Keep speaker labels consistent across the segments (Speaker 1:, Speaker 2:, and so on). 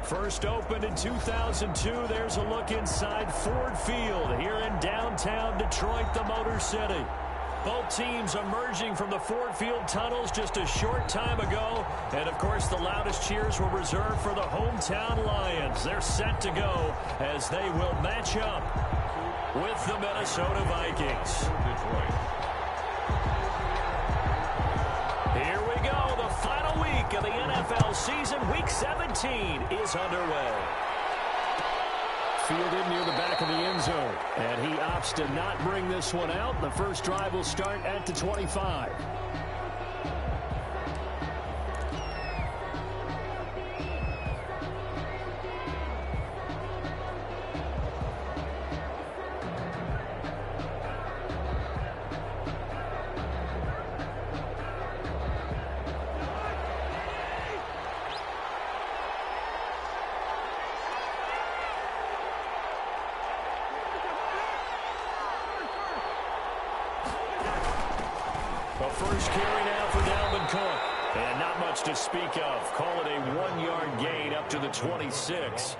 Speaker 1: First opened in 2002. There's a look inside Ford Field here in downtown Detroit, the Motor City. Both teams emerging from the Ford Field tunnels just a short time ago. And, of course, the loudest cheers were reserved for the hometown Lions. They're set to go as they will match up with the Minnesota Vikings. Here we go. The final week of the NFL season. Week 17 is underway. Fielded near the back of the end zone. And he opts to not bring this one out. The first drive will start at the 25. First carry now for Dalvin Cook. And not much to speak of. Call it a 1-yard gain up to the 26.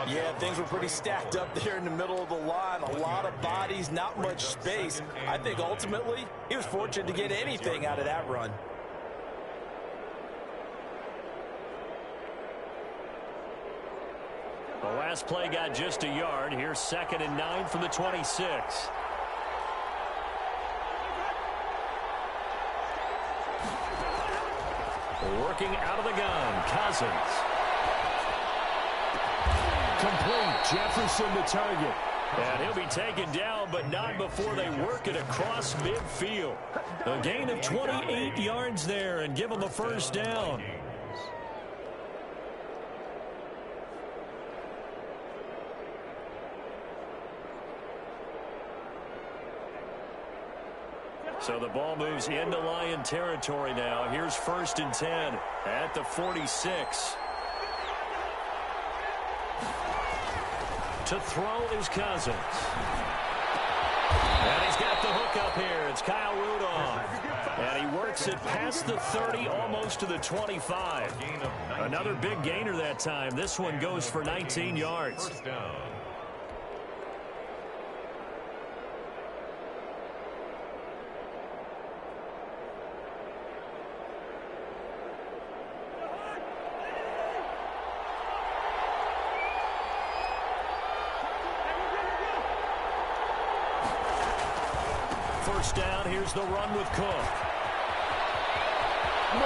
Speaker 2: Yeah, things were pretty stacked up there in the middle of the line. A lot of bodies, not much space. I think ultimately he was fortunate to get anything out of that run.
Speaker 1: The last play got just a yard. Here's 2nd and 9 from the 26. Working out of the gun, Cousins. Complete, Jefferson the target. And he'll be taken down, but not before they work it across midfield. A gain of 28 yards there and give him a first down. So the ball moves into Lion territory now. Here's 1st and 10 at the 46. To throw is Cousins. And he's got the hook up here. It's Kyle Rudolph. And he works it past the 30, almost to the 25. Another big gainer that time. This one goes for 19 yards.
Speaker 3: First down.
Speaker 1: First down, here's the run with Cook. And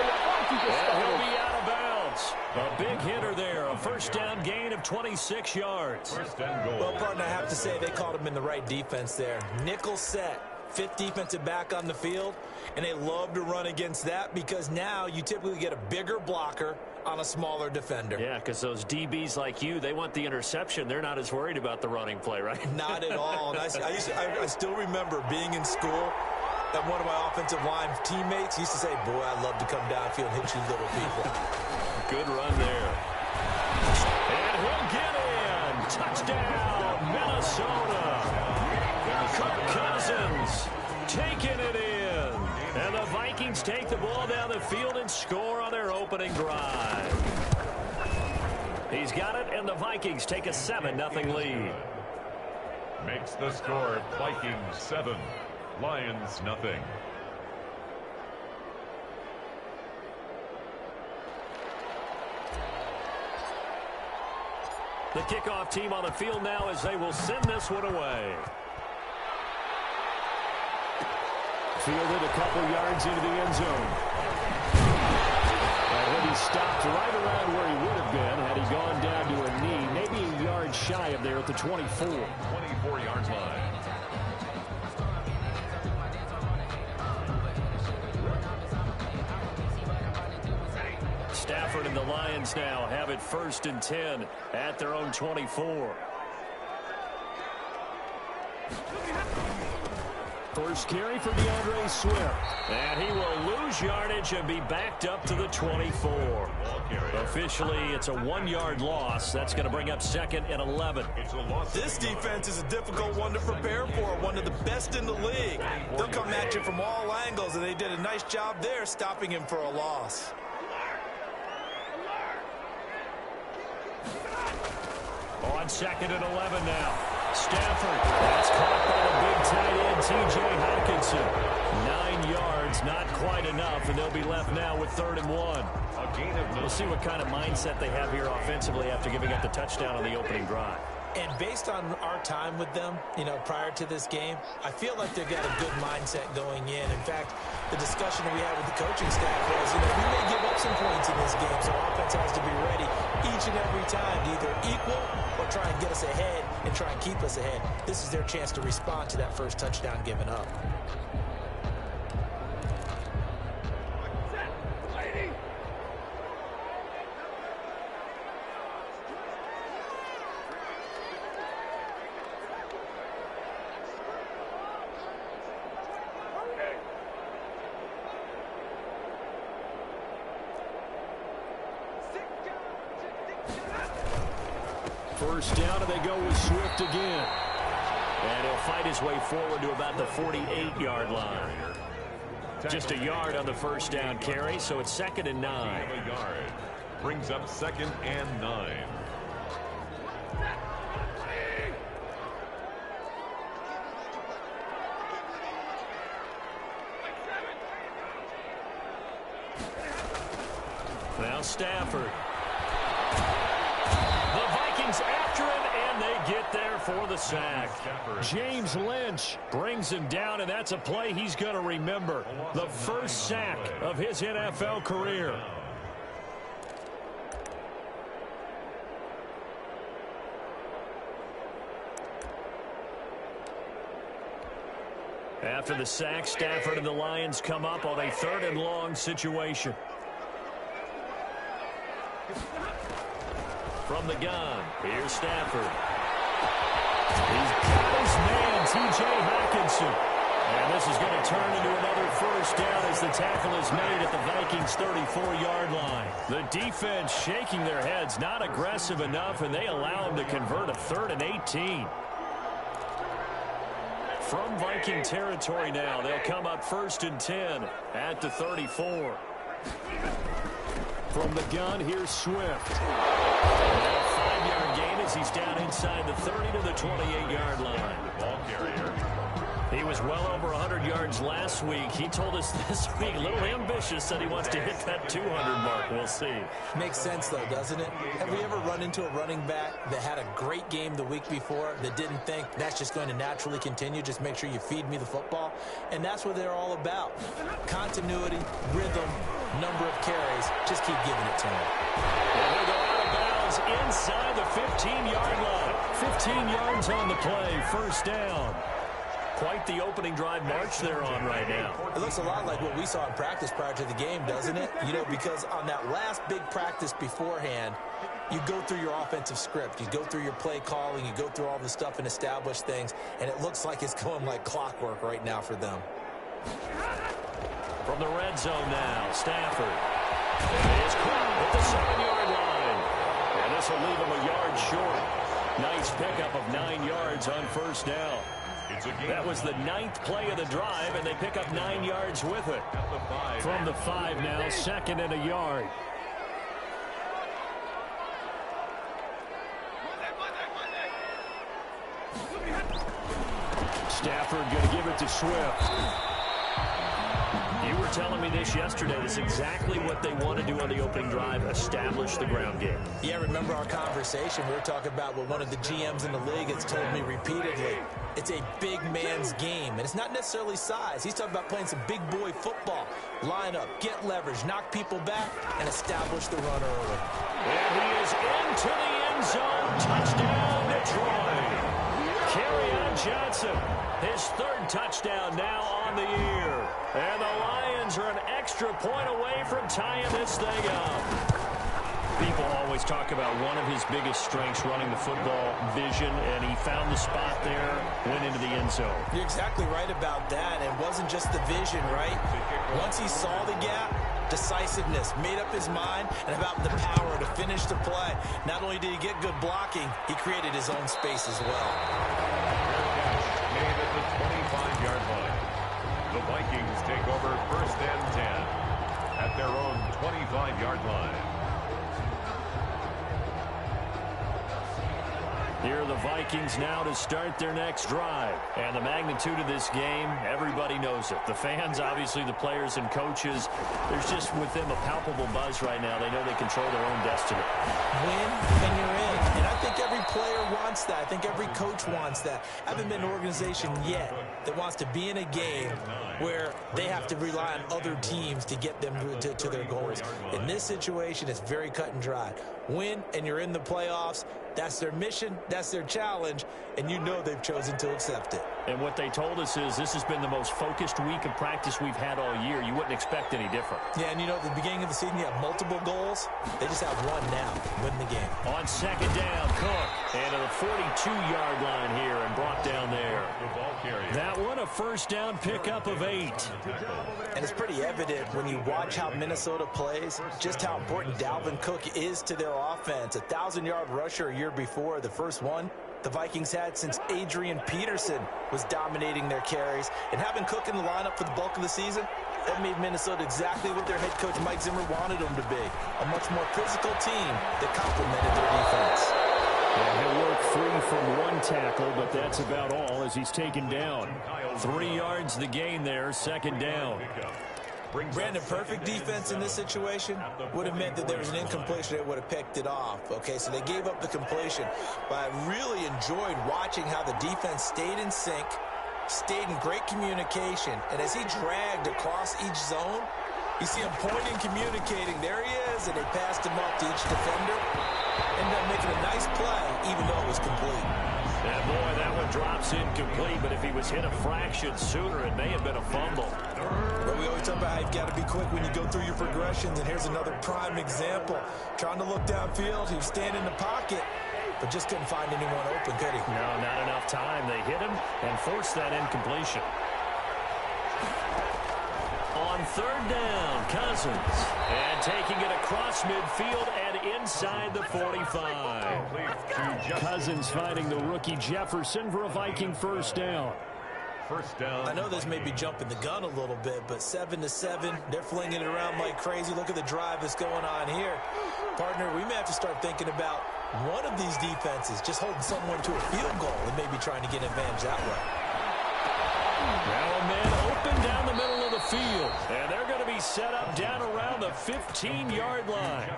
Speaker 1: he'll be out of bounds. A big hitter there. A first down gain of 26 yards.
Speaker 3: First and goal.
Speaker 2: Well, partner, I have to say they called him in the right defense there. Nickel set. 5th defensive back on the field. And they love to run against that because now you typically get a bigger blocker on a smaller defender.
Speaker 1: Yeah, because those DBs like you, they want the interception. They're not as worried about the running play, right?
Speaker 2: Not at all. And I still remember being in school, and one of my offensive line teammates used to say, boy, I'd love to come downfield and hit you little people.
Speaker 1: Good run there. And he'll get in. Touchdown, Minnesota. Kirk Cousins taking it in. And the Vikings take the ball down the field and score on their opening drive. He's got it, and the Vikings take a 7-0 lead.
Speaker 3: Makes the score Vikings 7, Lions nothing.
Speaker 1: The kickoff team on the field now as they will send this one away. Fielded a couple yards into the end zone. And he'll be stopped right around where he would have been had he gone down to a knee, maybe a yard shy of there at the 24.
Speaker 3: 24-yard line.
Speaker 1: Stafford and the Lions now have it 1st and 10 at their own 24. First carry for DeAndre Swift. And he will lose yardage and be backed up to the 24. Officially, it's a 1-yard loss. That's going to bring up 2nd and 11.
Speaker 2: This defense is a difficult one to prepare for, one of the best in the league. They'll come at you from all angles, and they did a nice job there stopping him for a loss.
Speaker 1: On 2nd and 11 now. Stafford. That's caught by the big tight end, T.J. Hockenson. 9 yards, not quite enough, and they'll be left now with 3rd and 1. We'll see what kind of mindset they have here offensively after giving up the touchdown on the opening drive.
Speaker 2: And based on our time with them, prior to this game, I feel like they've got a good mindset going in. In fact, the discussion we had with the coaching staff was, we may give up some points in this game, so offense has to be ready each and every time to either equal or try and get us ahead and try and keep us ahead. This is their chance to respond to that first touchdown given up.
Speaker 1: First down, and they go with Swift again. And he'll fight his way forward to about the 48-yard line. Just a yard on the first down carry, so it's 2nd and 9.
Speaker 3: Brings up 2nd and 9.
Speaker 1: Now Stafford. After him, and they get there for the sack. James Lynch brings him down, and that's a play he's going to remember. The first sack of his NFL career. After the sack, Stafford and the Lions come up on a 3rd and long situation. From the gun, here's Stafford. He's got his man, T.J. Hockenson. And this is going to turn into another first down as the tackle is made at the Vikings' 34-yard line. The defense shaking their heads, not aggressive enough, and they allow him to convert a 3rd and 18. From Viking territory now, they'll come up 1st and 10 at the 34. From the gun, here's Swift. And a 5-yard gain as he's down inside the 30 to the 28-yard line.
Speaker 3: Ball carrier.
Speaker 1: He was well over 100 yards last week. He told us this week, a little ambitious, said he wants to hit that 200 mark. We'll see.
Speaker 2: Makes sense, though, doesn't it? Have we ever run into a running back that had a great game the week before that didn't think that's just going to naturally continue? Just make sure you feed me the football. And that's what they're all about. Continuity, rhythm, number of carries. Just keep giving it to him.
Speaker 1: And they go out of bounds inside the 15-yard line. 15 yards on the play. First down. Quite the opening drive march they're on right now.
Speaker 2: It looks a lot like what we saw in practice prior to the game, doesn't it? Because on that last big practice beforehand, you go through your offensive script. You go through your play calling. You go through all the stuff and establish things. And it looks like it's going like clockwork right now for them.
Speaker 1: From the red zone now, Stafford. It's caught at the 7-yard line. And this will leave him a yard short. Nice pickup of 9 yards on first down. That was the 9th play of the drive, and they pick up 9 yards with it. From the 5 now, 2nd and a yard. Stafford going to give it to Swift. You were telling me this yesterday. This is exactly what they want to do on the opening drive, establish the ground game.
Speaker 2: Yeah, remember our conversation? We were talking about what one of the GMs in the league has told me repeatedly. It's a big man's game, and it's not necessarily size. He's talking about playing some big boy football. Line up, get leverage, knock people back, and establish the run early.
Speaker 1: And he is into the end zone. Touchdown, Detroit. Kerryon Johnson, his 3rd touchdown now on the year. And the Lions are an extra point away from tying this thing up. People always talk about one of his biggest strengths, running the football, vision, and he found the spot there, went into the end zone.
Speaker 2: You're exactly right about that. It wasn't just the vision, right? Once he saw the gap, decisiveness, made up his mind, and about the power to finish the play. Not only did he get good blocking, he created his own space as well.
Speaker 3: Made at the 25-yard line. The Vikings take over 1st and 10 at their own 25-yard line.
Speaker 1: Here are the Vikings now to start their next drive. And the magnitude of this game, everybody knows it. The fans, obviously the players and coaches, there's just with them a palpable buzz right now. They know they control their own destiny.
Speaker 2: Win and you're in. And I think every player wants that. I think every coach wants that. I haven't been in an organization yet that wants to be in a game where they have to rely on other teams to get them to their goals. In this situation, it's very cut and dry. Win and you're in the playoffs. That's their mission, that's their challenge, and you know they've chosen to accept it.
Speaker 1: And what they told us is this has been the most focused week of practice we've had all year. You wouldn't expect any different.
Speaker 2: Yeah, and you know, at the beginning of the season, you have multiple goals. They just have one now, win the game.
Speaker 1: On second down, Cook. And to the 42-yard line here and brought down there. That one, a first down pickup of 8.
Speaker 2: And it's pretty evident when you watch how Minnesota plays, just how important Dalvin Cook is to their offense. 1,000-yard rusher a year before, the first one the Vikings had since Adrian Peterson was dominating their carries. And having Cook in the lineup for the bulk of the season, that made Minnesota exactly what their head coach Mike Zimmer wanted them to be. A much more physical team that complemented their defense.
Speaker 1: And he'll work free from one tackle, but that's about all as he's taken down. 3 yards the gain there, second down.
Speaker 2: Brandon, perfect defense in this situation would have meant that there was an incompletion that would have picked it off. Okay, so they gave up the completion. But I really enjoyed watching how the defense stayed in sync, stayed in great communication. And as he dragged across each zone, you see him pointing, communicating. There he is, and they passed him up to each defender. Ended up making a nice play, even though it was complete.
Speaker 1: And boy, that one drops incomplete, but if he was hit a fraction sooner, it may have been a fumble.
Speaker 2: But we always talk about how you've got to be quick when you go through your progressions, and here's another prime example. Trying to look downfield, he was standing in the pocket, but just couldn't find anyone open, could he?
Speaker 1: No, not enough time. They hit him and forced that incompletion. On third down, Cousins. And taking it across midfield and inside the 45. Cousins finding the rookie Jefferson for a Viking first down.
Speaker 3: First down.
Speaker 2: I know this may be jumping the gun a little bit, but 7-7, they're flinging it around like crazy. Look at the drive that's going on here. Partner, we may have to start thinking about one of these defenses just holding someone to a field goal and maybe trying to get an advantage that way.
Speaker 1: Now a man open down the middle of the field, and they're going to be set up down around the 15-yard line.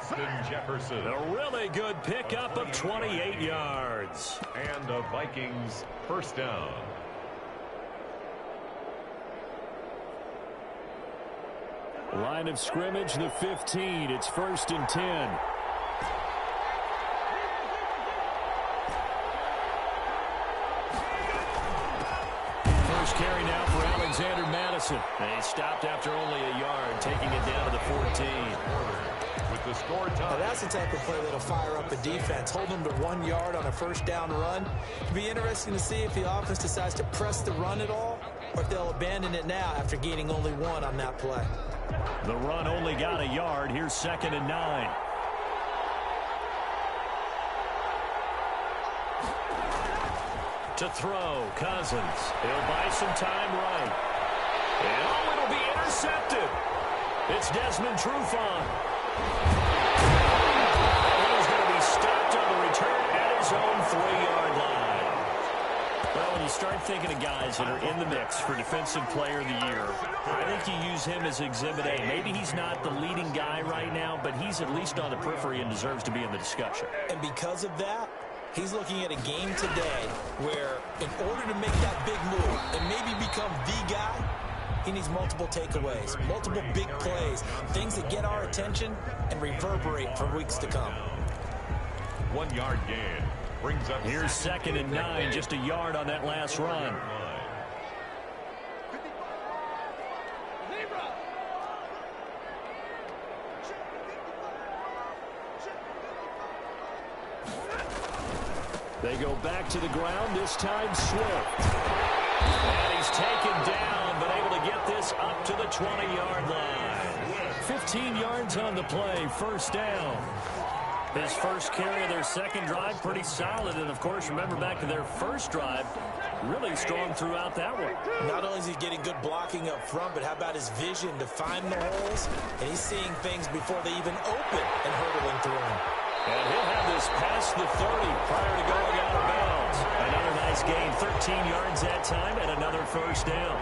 Speaker 3: Jefferson.
Speaker 1: A really good pickup of 28 yards.
Speaker 3: And the Vikings first down.
Speaker 1: Line of scrimmage, the 15. It's 1st and 10. First carry now for Alexander Madison. And he stopped after only a yard, taking it down to the 14.
Speaker 3: With the score time.
Speaker 2: Now that's the type of play that'll fire up a defense. Hold them to 1 yard on a first down run. It'll be interesting to see if the offense decides to press the run at all, or if they'll abandon it now after gaining only 1 on that play.
Speaker 1: The run only got a yard. Here's 2nd and 9. To throw, Cousins. He'll buy some time right. And oh, it'll be intercepted. It's Desmond Trufant. He's going to be stopped on the return at his own 3-yard line. Well, when you start thinking of guys that are in the mix for Defensive Player of the Year, I think you use him as Exhibit A. Maybe he's not the leading guy right now, but he's at least on the periphery and deserves to be in the discussion.
Speaker 2: And because of that, he's looking at a game today where in order to make that big move and maybe become the guy, he needs multiple takeaways, multiple big plays, things that get our attention and reverberate for weeks to come.
Speaker 3: 1 yard gain. Brings up.
Speaker 1: Here's 2nd and 9, just a yard on that last run. They go back to the ground, this time Swift. And he's taken down, but able to get this up to the 20-yard line. 15 yards on the play, first down. His first carry of their second drive, pretty solid. And, of course, remember back to their first drive, really strong throughout that one.
Speaker 2: Not only is he getting good blocking up front, but how about his vision to find the holes? And he's seeing things before they even open and hurdling through them.
Speaker 1: And he'll have this past the 30 prior to going out of bounds. Another nice gain, 13 yards that time, and another first down.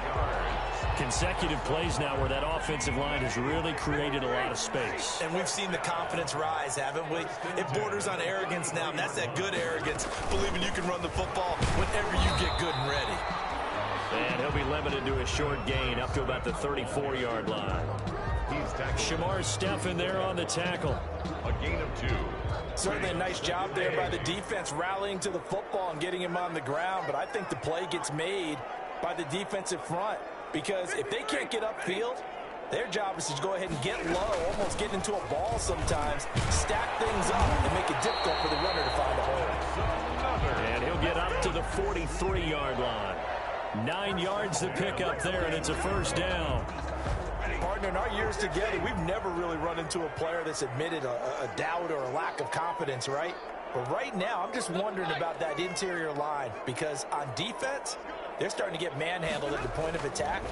Speaker 1: Consecutive plays now where that offensive line has really created a lot of space.
Speaker 2: And we've seen the confidence rise, haven't we? It borders on arrogance now, and that's that good arrogance, believing you can run the football whenever you get good and ready.
Speaker 1: And he'll be limited to a short gain up to about the 34-yard line. Shamar Stephen there on the tackle.
Speaker 3: A gain of 2.
Speaker 2: Certainly a nice job there by the defense rallying to the football and getting him on the ground, but I think the play gets made by the defensive front. Because if they can't get upfield, their job is to go ahead and get low, almost get into a ball sometimes, stack things up, and make it difficult for the runner to find a hole.
Speaker 1: And he'll get up to the 43-yard line. 9 yards to pick up there, and it's a first down.
Speaker 2: Partner, in our years together, we've never really run into a player that's admitted a doubt or a lack of confidence, right? But right now, I'm just wondering about that interior line because on defense, they're starting to get manhandled at the point of attack.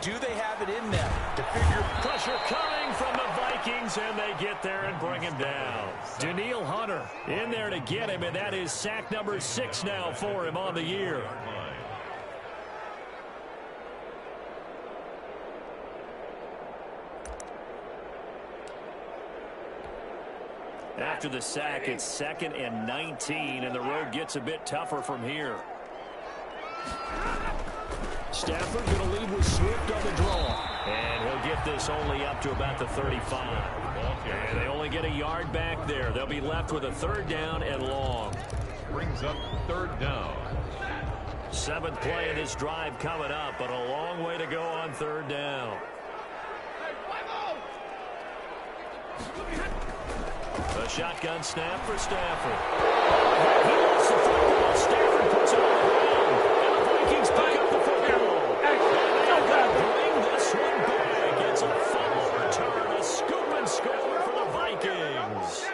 Speaker 2: Do they have it in them to figure?
Speaker 1: Pressure coming from the Vikings, and they get there and bring him down. Daniil Hunter in there to get him, and that is sack number 6 now for him on the year. After the sack, it's 2nd and 19, and the road gets a bit tougher from here. Stafford going to lead with Swift on the draw. And he'll get this only up to about the 35. And they only get a yard back there. They'll be left with a 3rd down and long.
Speaker 3: Brings up 3rd down.
Speaker 1: 7th play of this drive coming up, but a long way to go on 3rd down. A shotgun snap for Stafford. He lost the football. Stafford puts it on the ground. And the Vikings pick up the football. And they'll bring this one back. It's a fumble return. A scoop and score for the Vikings.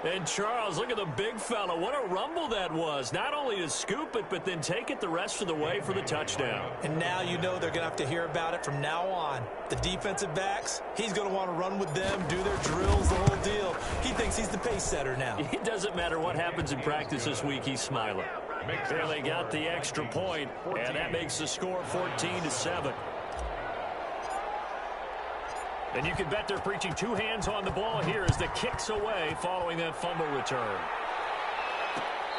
Speaker 1: And Charles, look at the big fella. What a rumble that was. Not only to scoop it, but then take it the rest of the way for the touchdown.
Speaker 2: And now you know they're going to have to hear about it from now on. The defensive backs, he's going to want to run with them, do their drills, the whole deal. He thinks he's the pace setter now.
Speaker 1: It doesn't matter what happens in practice this week, he's smiling. There they got the extra point, and that makes the score 14-7. And you can bet they're preaching 2 hands on the ball here as the kick's away following that fumble return.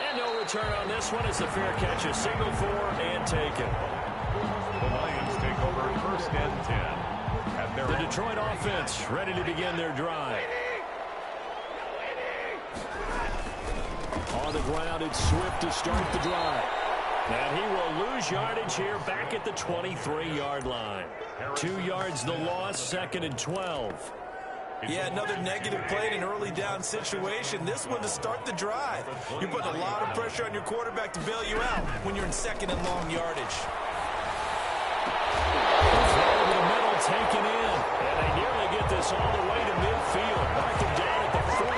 Speaker 1: And no return on this one. It's a fair catch, a signal for and taken.
Speaker 3: The Lions take over 1st and 10. At their
Speaker 1: The Detroit offense ready to begin their drive. On the ground, it's Swift to start the drive. And he will lose yardage here back at the 23-yard line. 2 yards the loss, 2nd and 12.
Speaker 2: Yeah, another negative play in an early down situation. This one to start the drive. You're putting a lot of pressure on your quarterback to bail you out when you're in 2nd and long yardage.
Speaker 1: Over the middle, taken in. And they nearly get this all the way to midfield. Mark them down at the 49.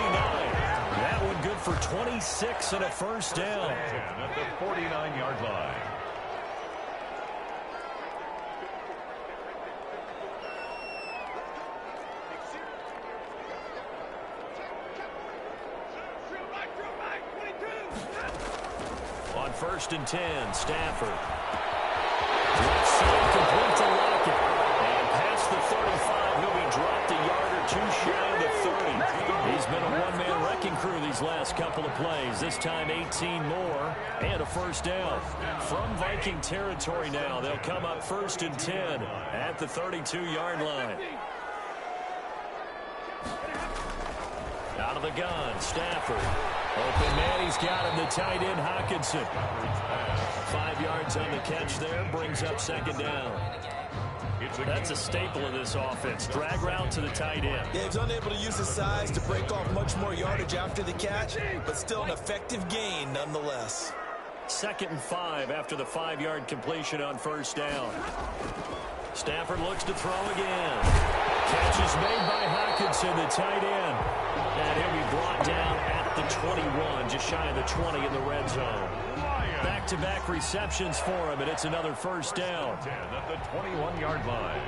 Speaker 1: That one good for 26 and a first down.
Speaker 3: At the 49-yard line.
Speaker 1: On 1st and 10, Stafford. Left side complete to Lockett. And past the 35, he'll be dropped a yard or 2 shy of the 30. He's been a one-man wrecking crew these last couple of plays. This time 18 more and a first down. From Viking territory now, they'll come up 1st and 10 at the 32-yard line. Out of the gun, Stafford. Open man, he's got him, the tight end, Hockenson. 5 yards on the catch there, brings up 2nd down. That's a staple of this offense. Drag route to the tight end.
Speaker 2: Yeah, he's unable to use his size to break off much more yardage after the catch, but still an effective gain nonetheless.
Speaker 1: 2nd and 5 after the 5-yard completion on 1st down. Stafford looks to throw again. Catch is made by Hockenson, the tight end. And he'll be brought down at the 21, just shy of the 20 in the red zone. Back-to-back receptions for him, and it's another first down.
Speaker 3: 10 at the 21-yard line.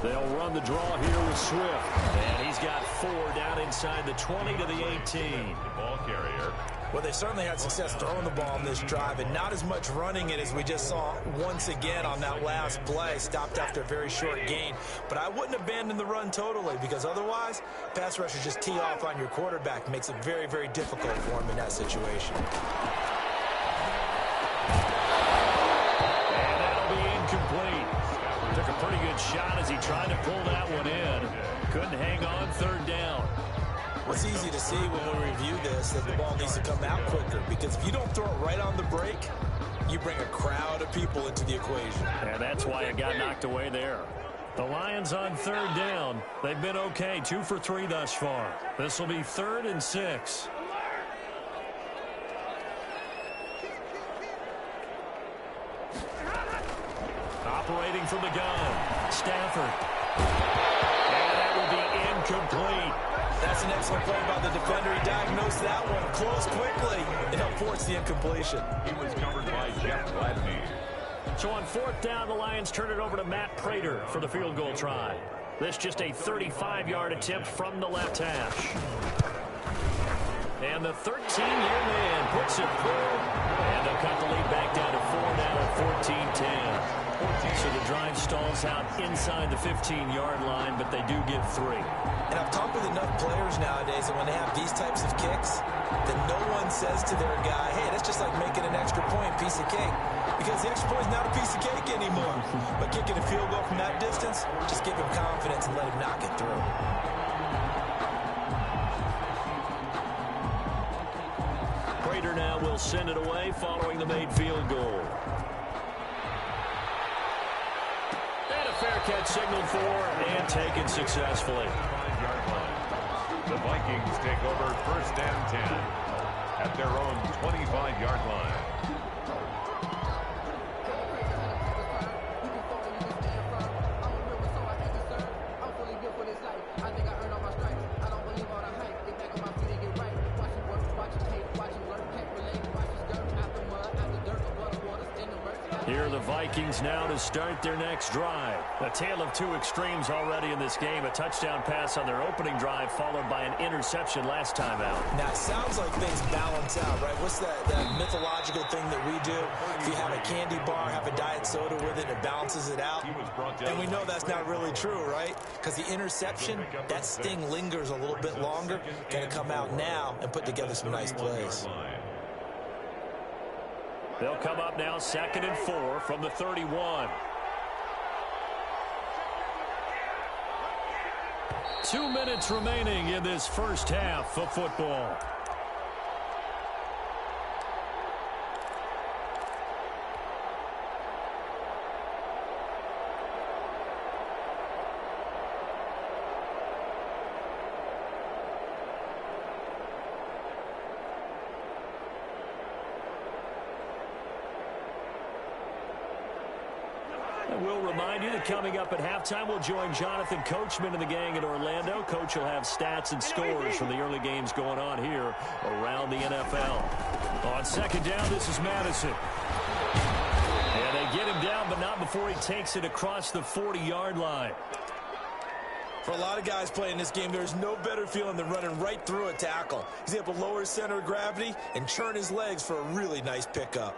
Speaker 1: They'll run the draw here with Swift. And he's got 4 down inside the 20 to the 18.
Speaker 3: The ball carrier.
Speaker 2: Well, they certainly had success throwing the ball on this drive, and not as much running it as we just saw once again on that last play. Stopped after a very short gain. But I wouldn't abandon the run totally, because otherwise, pass rushers just tee off on your quarterback. Makes it very, very difficult for him in that situation.
Speaker 1: And that'll be incomplete. Took a pretty good shot as he tried to pull that one in. Couldn't hang on 3rd down.
Speaker 2: It's easy to see when we review this that the ball needs to come out quicker, because if you don't throw it right on the break, you bring a crowd of people into the equation.
Speaker 1: And that's why it got knocked away there. The Lions on 3rd down. They've been okay, 2 for 3 thus far. This will be 3rd and 6. Operating from the gun, Stafford. And that will be incomplete.
Speaker 2: That's an excellent play by the defender. He diagnosed that one close quickly and helped force the incompletion.
Speaker 3: He was covered by Jeff Gladney.
Speaker 1: So on 4th down, the Lions turn it over to Matt Prater for the field goal try. This just a 35-yard attempt from the left hash. And the 13-year man puts it through. And they'll cut the lead back down to 4 now at 14-10. So the drive stalls out inside the 15-yard line, but they do get 3.
Speaker 2: And I've talked with enough players nowadays that when they have these types of kicks, that no one says to their guy, hey, that's just like making an extra point, piece of cake. Because the extra point is not a piece of cake anymore. But kicking a field goal from that distance, just give him confidence and let him knock it through.
Speaker 1: Prater now will send it away following the made field goal. And a fair catch signaled for and taken successfully.
Speaker 3: 5-yard line. The Vikings take over 1st and 10 at their own 25-yard line.
Speaker 1: Here are the Vikings now to start their next drive. A tale of 2 extremes already in this game. A touchdown pass on their opening drive followed by an interception last time out.
Speaker 2: Now, it sounds like things balance out, right? What's that mythological thing that we do? If you have a candy bar, have a diet soda with it, it balances it out. And we know that's not really true, right? Because the interception, that sting lingers a little bit longer. Got to come out now and put together some nice plays.
Speaker 1: They'll come up now 2nd and 4 from the 31. 2 minutes remaining in this first half of football. We'll remind you that coming up at halftime, we'll join Jonathan Coachman and the gang in Orlando. Coach will have stats and scores from the early games going on here around the NFL. On 2nd down, this is Madison. And they get him down, but not before he takes it across the 40-yard line.
Speaker 2: For a lot of guys playing this game, there's no better feeling than running right through a tackle. He's able to lower his center of gravity and churn his legs for a really nice pickup.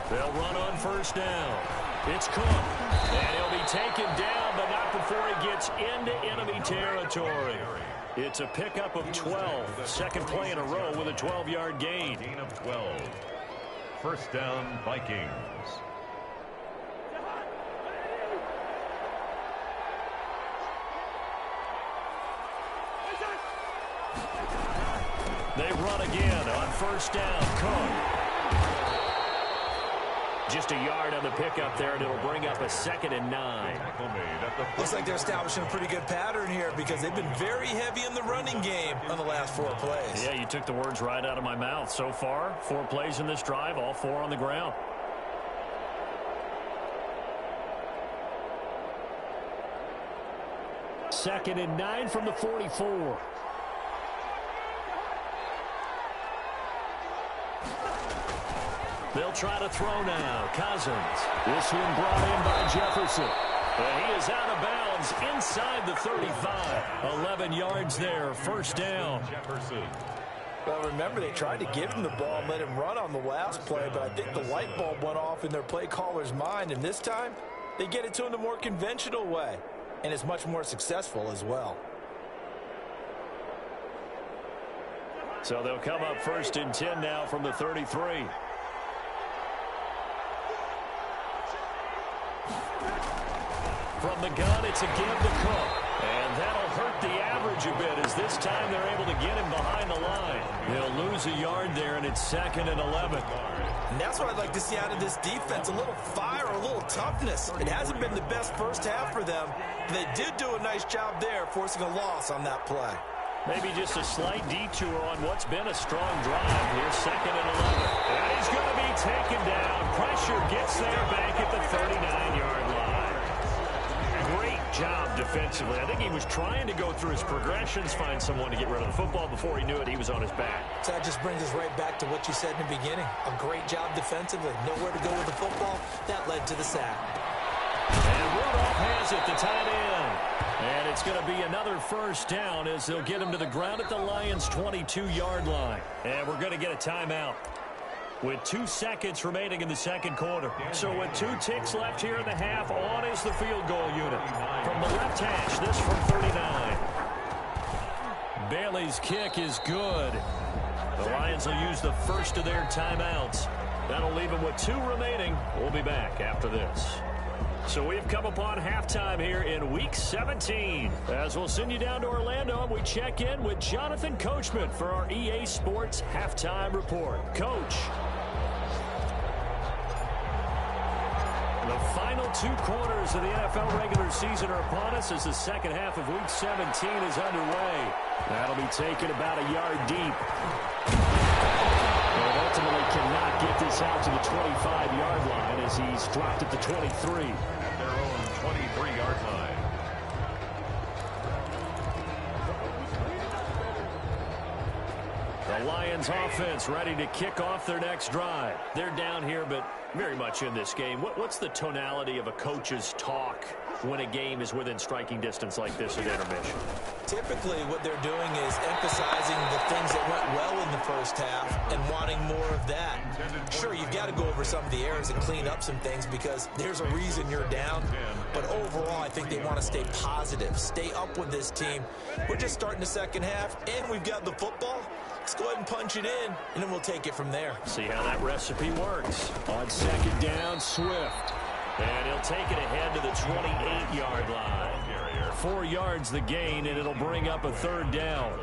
Speaker 1: They'll run on 1st down. It's Cook. And he'll be taken down, but not before he gets into enemy territory. It's a pickup of 12. Second play in a row with a 12-yard gain.
Speaker 3: Gain of 12. 1st down, Vikings.
Speaker 1: They run again on 1st down. Cook. Just a yard on the pickup there, and it'll bring up a 2nd and 9.
Speaker 2: Looks like they're establishing a pretty good pattern here because they've been very heavy in the running game on the last 4 plays.
Speaker 1: Yeah, you took the words right out of my mouth. So far, 4 plays in this drive, all 4 on the ground. Second and 9 from the 44. They'll try to throw now. Cousins. This one brought in by Jefferson. And he is out of bounds inside the 35. 11 yards there, first down.
Speaker 2: Well, remember, they tried to give him the ball and let him run on the last play, but I think the light bulb went off in their play caller's mind, and this time they get it to him the more conventional way, and it's much more successful as well.
Speaker 1: So they'll come up 1st and 10 now from the 33. From the gun, it's again to Cook. And that'll hurt the average a bit as this time they're able to get him behind the line. They'll lose a yard there, and it's 2nd and 11.
Speaker 2: And that's what I'd like to see out of this defense, a little fire, a little toughness. It hasn't been the best first half for them. They did do a nice job there, forcing a loss on that play.
Speaker 1: Maybe just a slight detour on what's been a strong drive here, 2nd and 11. And he's going to be taken down. Pressure gets there back at the 39-yard line. Great job defensively. I think he was trying to go through his progressions, find someone to get rid of the football. Before he knew it, he was on his back.
Speaker 2: So that just brings us right back to what you said in the beginning. A great job defensively. Nowhere to go with the football. That led to the sack.
Speaker 1: And Rudolph has it, the tight end. And it's going to be another first down as they'll get him to the ground at the Lions' 22-yard line. And we're going to get a timeout with 2 seconds remaining in the second quarter. So with 2 ticks left here in the half, on is the field goal unit. From the left hash, this from 39. Bailey's kick is good. The Lions will use the first of their timeouts. That'll leave them with 2 remaining. We'll be back after this. So we've come upon halftime here in Week 17. As we'll send you down to Orlando, and we check in with Jonathan Coachman for our EA Sports Halftime Report. Coach. The final 2 quarters of the NFL regular season are upon us as the second half of Week 17 is underway. That'll be taken about a yard deep. But ultimately cannot get this out to the 25-yard line as he's dropped at the 23.
Speaker 3: At their own 23-yard line.
Speaker 1: The Lions offense ready to kick off their next drive. They're down here, but very much in this game. What's the tonality of a coach's talk when a game is within striking distance like this at intermission?
Speaker 2: Typically, what they're doing is emphasizing the things that went well in the first half and wanting more of that. Sure, you've got to go over some of the errors and clean up some things because there's a reason you're down. But overall, I think they want to stay positive, stay up with this team. We're just starting the second half, and we've got the football. Let's go ahead and punch it in, and then we'll take it from there.
Speaker 1: See how that recipe works. On second down, Swift. And he'll take it ahead to the 28-yard line. 4 yards the gain, and it'll bring up a third down.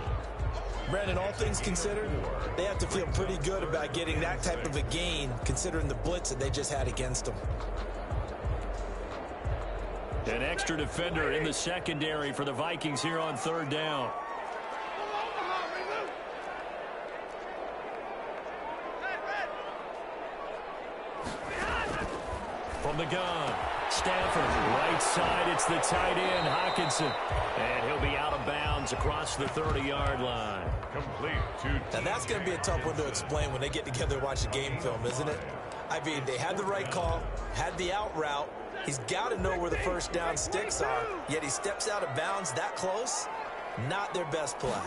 Speaker 2: Brandon, all things considered, they have to feel pretty good about getting that type of a gain, considering the blitz that they just had against them.
Speaker 1: An extra defender in the secondary for the Vikings here on third down. From the gun, Stafford, right side, it's the tight end, Hockenson. And he'll be out of bounds across the 30-yard line.
Speaker 3: Complete to...
Speaker 2: Now that's going to be a tough one to explain when they get together and watch the game film, isn't it? I mean, they had the right call, had the out route. He's got to know where the first down sticks are, yet he steps out of bounds that close. Not their best play.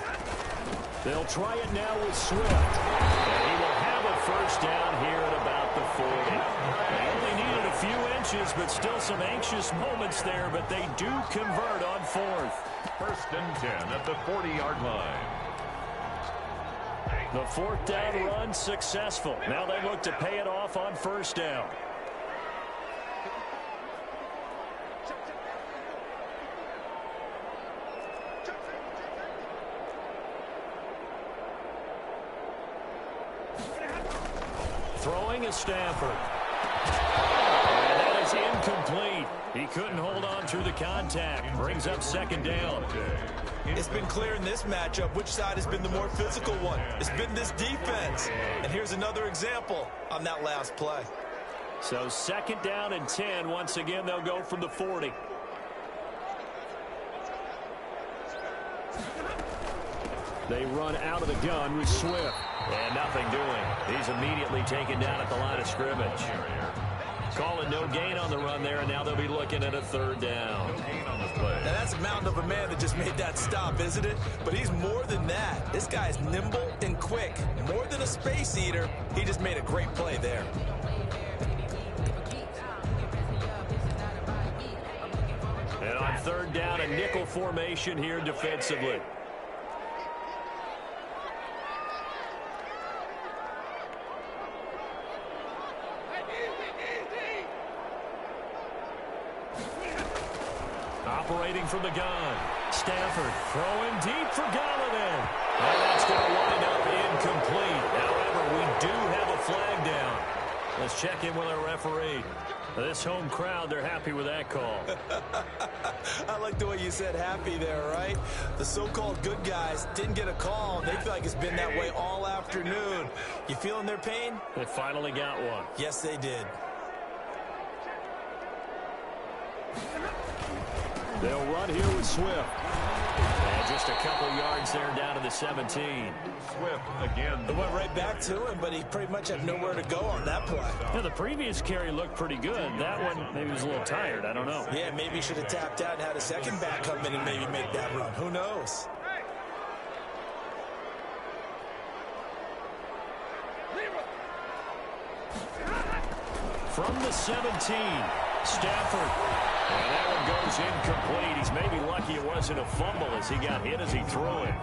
Speaker 1: They'll try it now with Swift. And he will have a first down here at about the 40. They only needed a few inches, but still some anxious moments there, but they do convert on fourth.
Speaker 3: First and 10 at the 40-yard line.
Speaker 1: The fourth down run successful. Now they look to pay it off on first down. Throwing is Stafford. And that is incomplete. He couldn't hold on through the contact. Brings up second down.
Speaker 2: It's been clear in this matchup which side has been the more physical one. It's been this defense. And here's another example on that last play.
Speaker 1: So second down and 10. Once again, they'll go from the 40. They run out of the gun with Swift. And nothing doing. He's immediately taken down at the line of scrimmage. Calling no gain on the run there, and now they'll be looking at a third down.
Speaker 2: Now that's a mountain of a man that just made that stop, isn't it? But he's more than that. This guy's nimble and quick. More than a space eater, he just made a great play there.
Speaker 1: And on third down, a nickel formation here defensively. Operating from the gun. Stafford throwing deep for Galladay. And that's going to wind up incomplete. However, we do have a flag down. Let's check in with our referee. This home crowd, they're happy with that call.
Speaker 2: I like the way you said happy there, right? The so-called good guys didn't get a call. They feel like it's been that way all afternoon. You feeling their pain?
Speaker 1: They finally got one.
Speaker 2: Yes, they did.
Speaker 1: They'll run here with Swift. And just a couple yards there down to the 17.
Speaker 3: Swift again.
Speaker 2: It went right back to him, but he pretty much had nowhere to go on that play.
Speaker 1: Yeah, the previous carry looked pretty good. That one, maybe he was a little tired. I don't know.
Speaker 2: Yeah, maybe he should have tapped out and had a second back come in and maybe make that run. Who knows?
Speaker 1: From the 17, Stafford. And that one goes incomplete. He's maybe lucky it wasn't a fumble as he got hit as he threw it.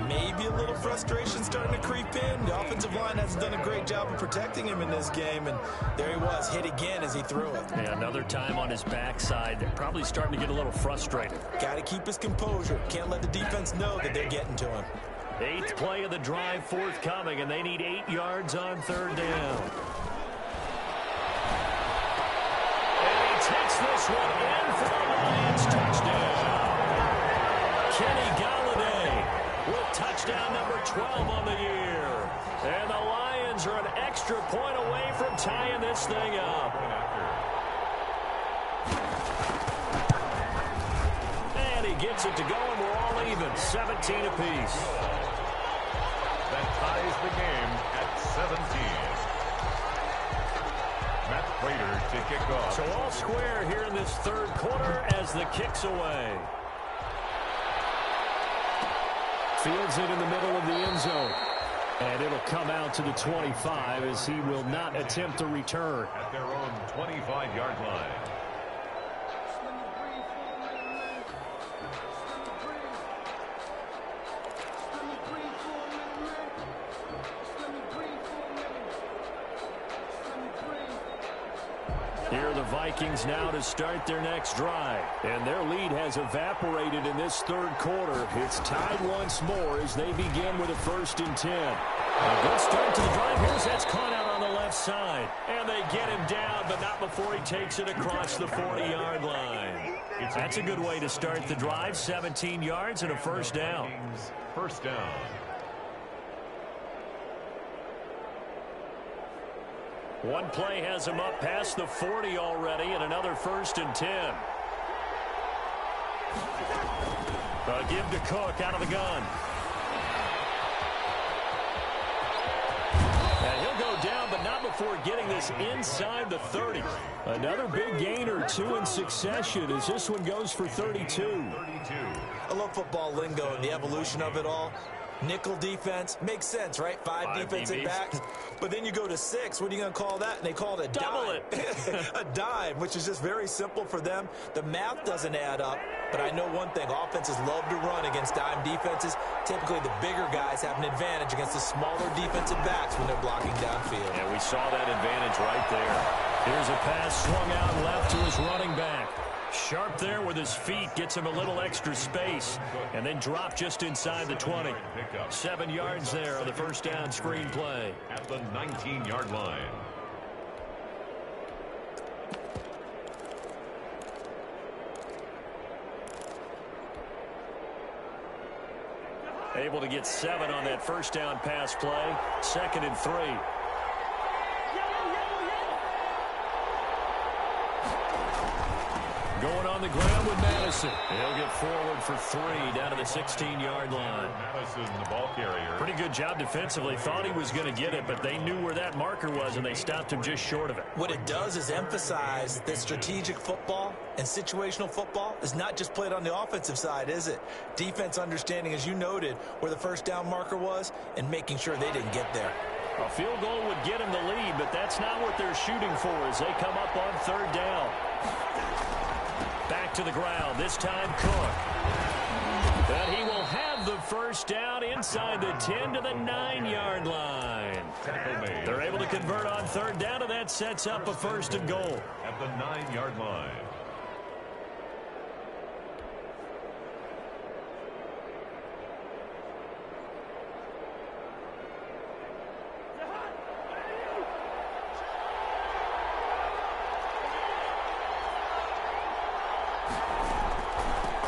Speaker 2: Maybe a little frustration starting to creep in. The offensive line hasn't done a great job of protecting him in this game, and there he was, hit again as he threw it.
Speaker 1: Yeah, another time on his backside. They're probably starting to get a little frustrated.
Speaker 2: Got to keep his composure. Can't let the defense know that they're getting to him.
Speaker 1: 8th play of the drive forthcoming, and they need 8 yards on third down. Takes this one in for the Lions touchdown. Kenny Galladay with touchdown number 12 on the year. And the Lions are an extra point away from tying this thing up. And he gets it to go, and we're all even, 17 apiece.
Speaker 3: That ties the game at 17. Prater to kick off.
Speaker 1: So all square here in this third quarter as the kick's away. Fields it in the middle of the end zone. And it'll come out to the 25 as he will not attempt to return.
Speaker 3: At their own 25-yard line.
Speaker 1: Here are the Vikings now to start their next drive. And their lead has evaporated in this third quarter. It's tied once more as they begin with a 1st and 10. A good start to the drive. Here's that's caught out on the left side. And they get him down, but not before he takes it across the 40-yard line. That's a good way to start the drive. 17 yards and a 1st down.
Speaker 3: First down.
Speaker 1: One play has him up past the 40 already, and another 1st and 10. Give to Cook out of the gun. And he'll go down, but not before getting this inside the 30. Another big gain or 2 in succession as this one goes for 32.
Speaker 2: I love football lingo and the evolution of it all. Nickel defense makes sense, right? 5 defensive backs. But then you go to 6. What are you going to call that? And they call it a
Speaker 1: double
Speaker 2: dime.
Speaker 1: it.
Speaker 2: A dime, which is just very simple for them. The math doesn't add up. But I know one thing. Offenses love to run against dime defenses. Typically, the bigger guys have an advantage against the smaller defensive backs when they're blocking downfield.
Speaker 1: Yeah, we saw that advantage right there. Here's a pass swung out left to his running back. Sharp there with his feet, gets him a little extra space, and then drop just inside the 20. 7 yards there on the 1st down screen play.
Speaker 3: At the 19-yard line.
Speaker 1: Able to get 7 on that first down pass play. 2nd and 3. Going on the ground with Madison. He'll get forward for 3 down to the 16-yard line.
Speaker 3: Madison, the ball carrier.
Speaker 1: Pretty good job defensively. Thought he was going to get it, but they knew where that marker was, and they stopped him just short of it.
Speaker 2: What it does is emphasize that strategic football and situational football is not just played on the offensive side, is it? Defense understanding, as you noted, where the first down marker was and making sure they didn't get there.
Speaker 1: A field goal would get him the lead, but that's not what they're shooting for as they come up on 3rd down. Back to the ground, this time Cook. And he will have the first down inside the 10 to the 9-yard line. They're able to convert on 3rd down, and that sets up a 1st and goal.
Speaker 3: At the 9-yard line.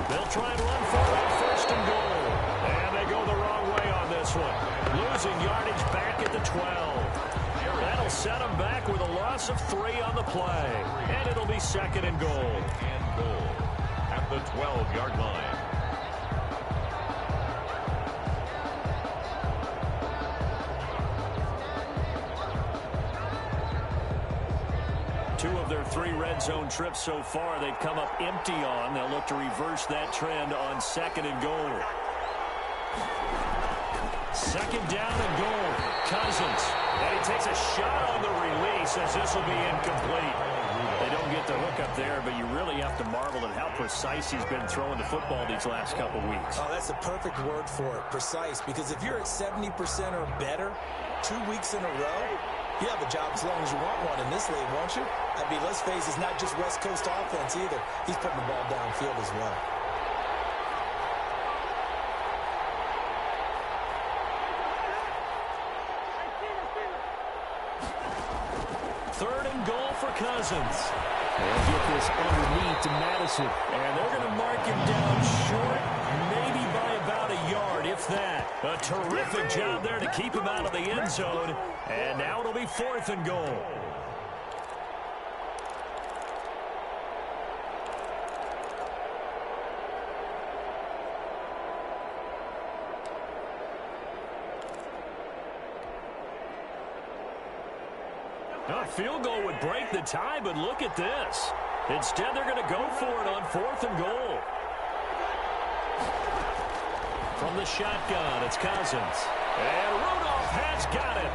Speaker 1: They'll try and run for it, 1st and goal. And they go the wrong way on this one. Losing yardage back at the 12. That'll set them back with a loss of 3 on the play. And it'll be 2nd and goal.
Speaker 3: And goal at the 12-yard line.
Speaker 1: Two of their 3 red zone trips so far, they've come up empty on. They'll look to reverse that trend on 2nd and goal. 2nd down and goal. Cousins. And he takes a shot on the release as this will be incomplete. They don't get the hook up there, but you really have to marvel at how precise he's been throwing the football these last couple weeks.
Speaker 2: Oh, that's a perfect word for it, precise, because if you're at 70% or better 2 weeks in a row, you have a job as long as you want one in this league, won't you? I mean, let's face it, it's not just West Coast offense either. He's putting the ball downfield as well.
Speaker 1: Third and goal for Cousins. They'll get this underneath to Madison. And they're going to mark him down short, maybe by about a yard, if that. A terrific job there to keep him out of the end zone. And now it'll be 4th and goal. A field goal would break the tie, but look at this. Instead, they're going to go for it on 4th and goal. From the shotgun, it's Cousins. And Rudolph has got it.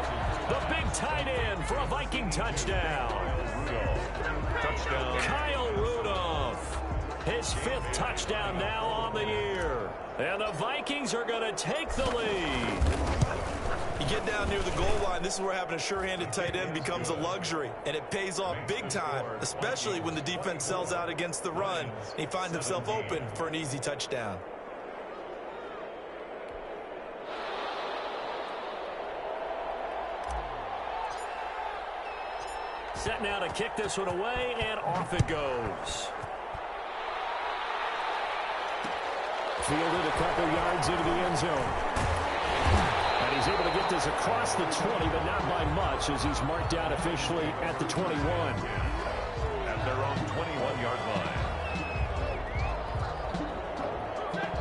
Speaker 1: The big tight end for a Viking touchdown.
Speaker 3: Touchdown.
Speaker 1: Kyle Rudolph. His 5th touchdown now on the year. And the Vikings are going to take the lead.
Speaker 2: You get down near the goal line, this is where having a sure-handed tight end becomes a luxury, and it pays off big time, especially when the defense sells out against the run, and he finds himself open for an easy touchdown.
Speaker 1: Set now to kick this one away, and off it goes. Fielded a couple yards into the end zone. And he's able to get this across the 20, but not by much, as he's marked out officially at the 21.
Speaker 3: At their own 21-yard line.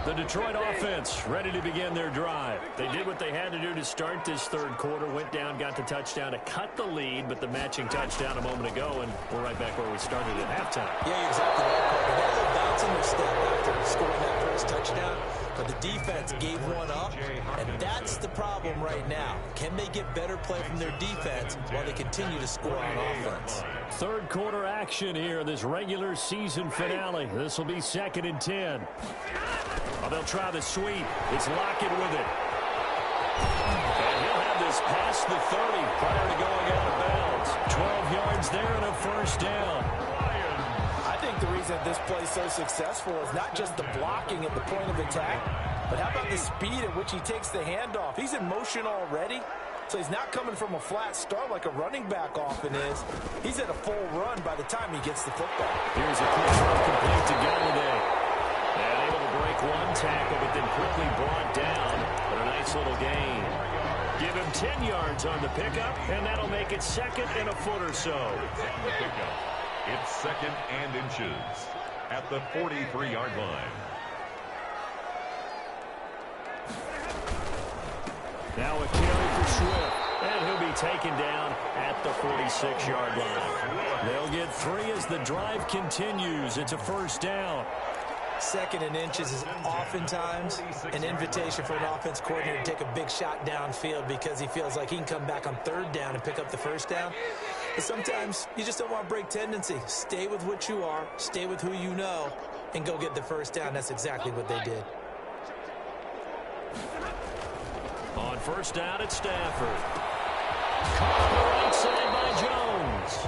Speaker 1: The Detroit offense ready to begin their drive. They did what they had to do to start this 3rd quarter, went down, got the touchdown to cut the lead, but the matching touchdown a moment ago, and we're right back where we started at halftime.
Speaker 2: Yeah, you're exactly right, Carter. They had a little bounce in their step after scoring that first touchdown, but the defense gave one up, and that's the problem right now. Can they get better play from their defense while they continue to score on offense?
Speaker 1: 3rd quarter action here, this regular season finale. This will be 2nd and 10. Oh, they'll try the sweep. It's Lockett with it. And he'll have this past the 30 prior to going out of bounds. 12 yards there and a 1st down.
Speaker 2: I think the reason this play is so successful is not just the blocking at the point of attack, but how about the speed at which he takes the handoff? He's in motion already, so he's not coming from a flat start like a running back often is. He's at a full run by the time he gets the football.
Speaker 1: Here's a quick throw complete to Galladay. And able to break one tackle, but then quickly brought down. nice little gain. Give him 10 yards on the pickup, and that'll make it 2nd and a foot or so.
Speaker 3: On the pickup, it's 2nd and inches at the 43-yard line.
Speaker 1: Now a carry for Swift, and he'll be taken down at the 46-yard line. They'll get 3 as the drive continues. It's a first down.
Speaker 2: 2nd and inches is oftentimes an invitation for an offense coordinator to take a big shot downfield because he feels like he can come back on 3rd down and pick up the first down. But sometimes you just don't want to break tendency. Stay with what you are, stay with who you know, and go get the first down. That's exactly what they did.
Speaker 1: On first down, it's Stafford. Caught on the right side by Jones.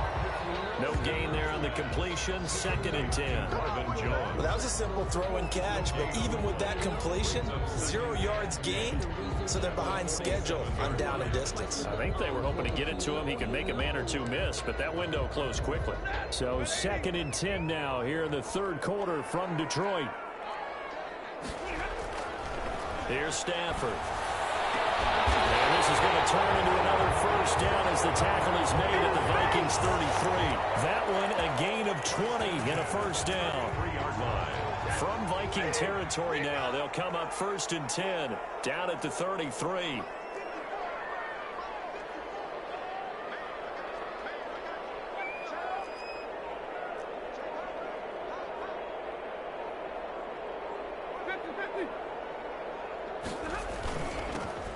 Speaker 1: No gain there on the completion. 2nd and 10.
Speaker 2: Well, that was a simple throw and catch, but even with that completion, 0 yards gained, so they're behind schedule on down and distance.
Speaker 1: I think they were hoping to get it to him. He could make a man or two miss, but that window closed quickly. So 2nd and 10 now here in the 3rd quarter from Detroit. Here's Stafford. And this is going to turn into another first down as the tackle is made at the Vikings 33. That one a gain of 20 and a first down.
Speaker 3: 3-yard line.
Speaker 1: From Viking territory now, they'll come up 1st and 10 down at the 33.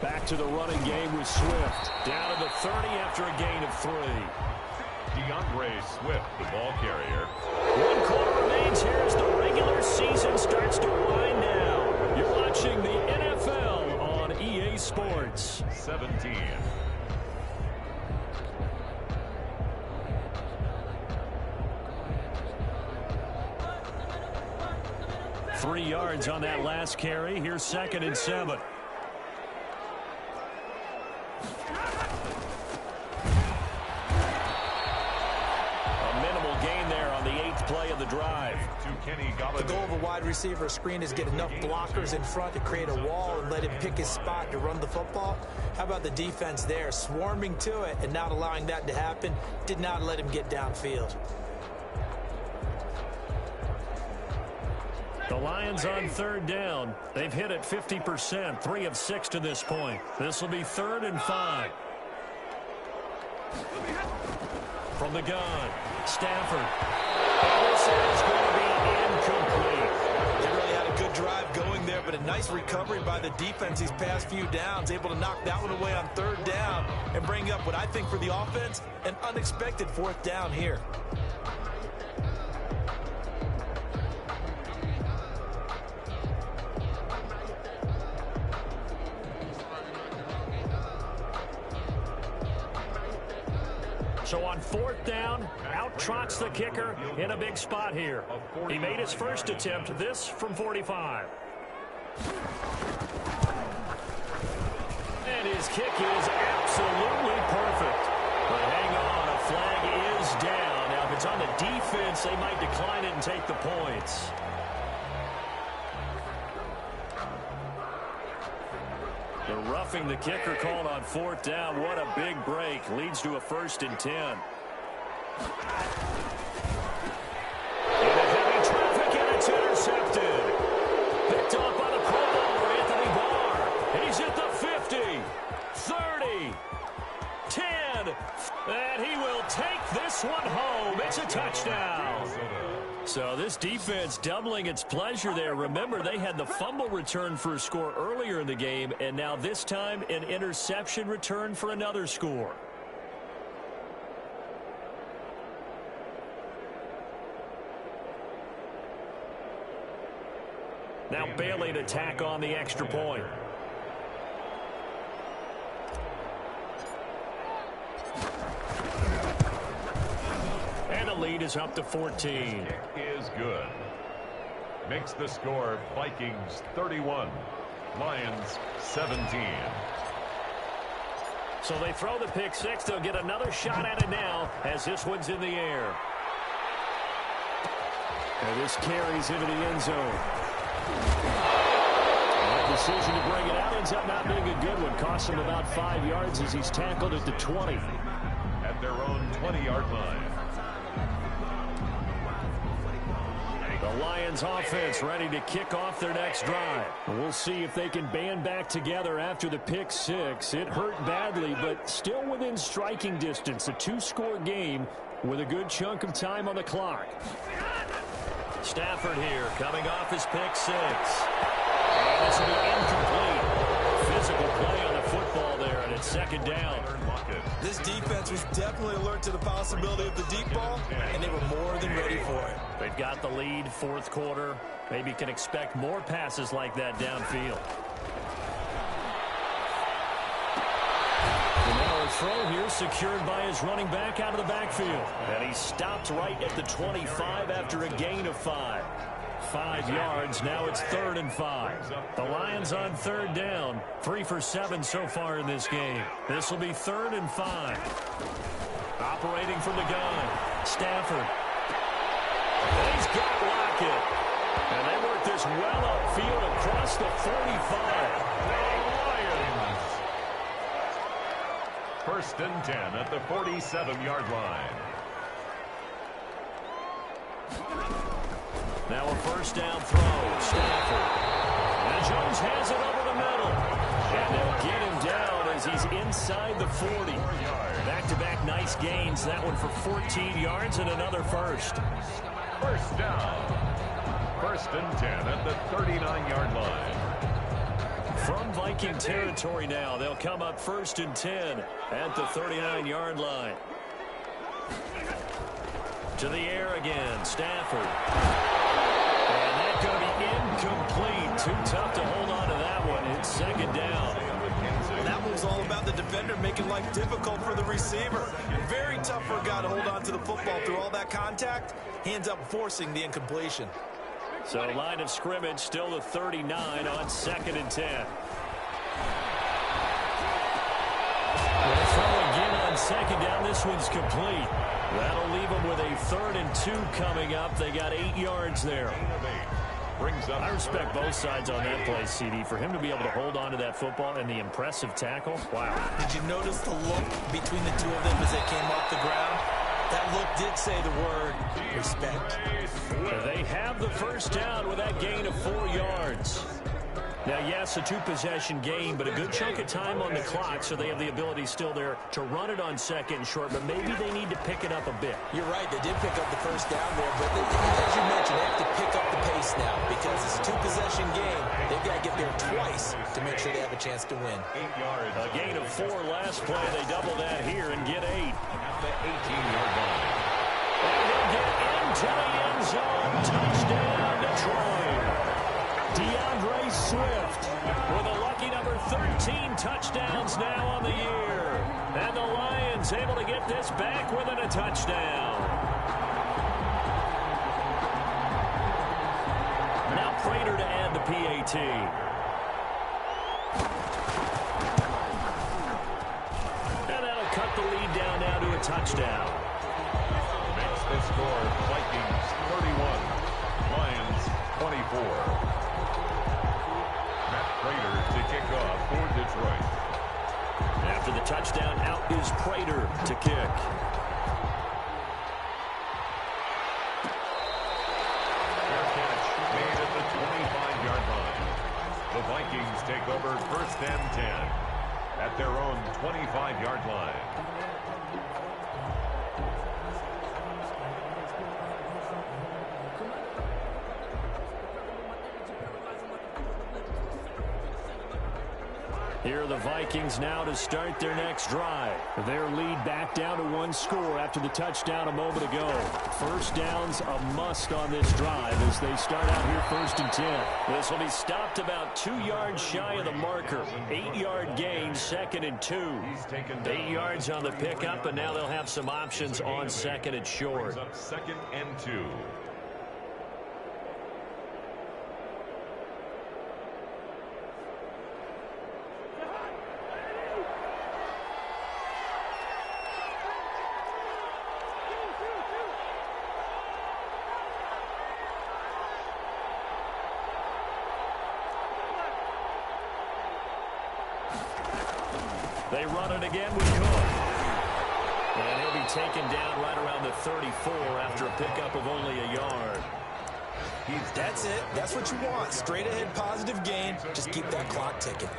Speaker 1: Back to the running game with Swift. Down to the 30 after a gain of 3.
Speaker 3: DeAndre Swift, the ball carrier.
Speaker 1: 1 quarter remains here as the regular season starts to wind down. You're watching the NFL on EA Sports.
Speaker 3: 17.
Speaker 1: Three yards on that last carry. Here's 2nd and 7. Play of the drive.
Speaker 2: The goal of a wide receiver screen is get enough blockers in front to create a wall and let him pick his spot to run the football. How about the defense there, swarming to it and not allowing that to happen? Did not let him get downfield.
Speaker 1: The Lions on 3rd down. They've hit it 50%, 3 of 6 to this point. This will be 3rd and 5. From the gun, Stafford. And this is going to be incomplete.
Speaker 2: They really had a good drive going there, but a nice recovery by the defense these past few downs, able to knock that one away on 3rd down and bring up what I think for the offense, an unexpected 4th down here.
Speaker 1: So on 4th down, out trots the kicker in a big spot here. He made his first attempt, this from 45. And his kick is absolutely perfect. But hang on, a flag is down. Now, if it's on the defense, they might decline it and take the points. The roughing the kicker called on 4th down. What a big break. Leads to a 1st and 10. Into heavy traffic, and it's intercepted. Picked off by the Pro Bowler, Anthony Barr. And he's at the 50, 30, 10. And he will take this one home. It's a touchdown. So this defense doubling its pleasure there. Remember, they had the fumble return for a score earlier in the game, and now this time an interception return for another score. Now Bailey to tack on the extra point. And the lead is up to 14.
Speaker 3: Is good. Makes the score Vikings 31, Lions 17.
Speaker 1: So they throw the pick six. They'll get another shot at it now as this one's in the air. And this carries into the end zone. decision to bring it out ends up not being a good one. Costs him about 5 yards as he's tackled at the 20.
Speaker 3: At their own 20-yard line.
Speaker 1: The Lions offense ready to kick off their next drive. We'll see if they can band back together after the pick six. It hurt badly, but still within striking distance. A 2-score game with a good chunk of time on the clock. Stafford here coming off his pick six. And this will be incomplete. Physical play on the football there, and it's second down.
Speaker 2: This defense was definitely alert to the possibility of the deep ball, and they were more than ready for it.
Speaker 1: They've got the lead, fourth quarter. Maybe can expect more passes like that downfield. And now a throw here secured by his running back out of the backfield. And he stopped right at the 25 after a gain of 5. 5 yards. Now it's 3rd and 5. The Lions on 3rd down. 3 for 7 so far in this game. This will be 3rd and 5. Operating from the gun. Stafford. And he's got Lockett. And they work this well upfield across the 45.
Speaker 3: Lions. 1st and 10 at the 47-yard line.
Speaker 1: Now a first down throw. Stafford. And Jones has it over the middle. And they'll get him down as he's inside the 40. Back-to-back nice gains. That one for 14 yards and another first.
Speaker 3: First down. 1st and 10 at the 39-yard line.
Speaker 1: From Viking territory now, they'll come up 1st and 10 at the 39-yard line. To the air again. Stafford. And that's going to be incomplete. Too tough to hold on to that one. It's second down.
Speaker 2: That was all about the defender making life difficult for the receiver. Very tough for a guy to hold on to the football through all that contact. He ends up forcing the incompletion.
Speaker 1: So line of scrimmage still the 39 on 2nd and 10. We'll throw again on 2nd down. This one's complete. That'll leave them with a 3rd and 2 coming up. They got 8 yards there. I respect both sides on that play, CD. For him to be able to hold on to that football and the impressive tackle, wow.
Speaker 2: Did you notice the look between the two of them as they came off the ground? That look did say the word respect.
Speaker 1: They have the first down with that gain of 4 yards. Now, yes, a 2-possession game, but a good chunk of time on the clock, so they have the ability still there to run it on 2nd and short, but maybe they need to pick it up a bit.
Speaker 2: You're right, they did pick up the first down there, but as you mentioned, they have to pick up the pace now because it's a 2-possession game. They've got to get there twice to make sure they have a chance to win.
Speaker 3: 8 yards.
Speaker 1: A gain of 4 last play. They double that here and get 8.
Speaker 3: At the 18-yard line.
Speaker 1: And they'll get into the end zone. Touchdown, Detroit. DeAndre Swift with a lucky number 13 touchdowns now on the year. And the Lions able to get this back within a touchdown. Now Prater to add the PAT. And that'll cut the lead down now to a touchdown.
Speaker 3: Makes the score Vikings 31, Lions 24. Prater to kick off for Detroit.
Speaker 1: After the touchdown, out is Prater to kick.
Speaker 3: Fair catch made at the 25-yard line. The Vikings take over 1st and 10 at their own 25-yard line.
Speaker 1: Here are the Vikings now to start their next drive. Their lead back down to 1 score after the touchdown a moment ago. First down's a must on this drive as they start out here 1st and 10. This will be stopped about 2 yards shy of the marker. 8-yard gain, 2nd and 2. 8 yards on the pickup, and now they'll have some options on 2nd and short.
Speaker 3: 2nd and 2.
Speaker 1: They run it again with Cook. And he'll be taken down right around the 34 after a pickup of only a yard.
Speaker 2: That's it. That's what you want. Straight ahead positive gain. Just keep that clock ticking.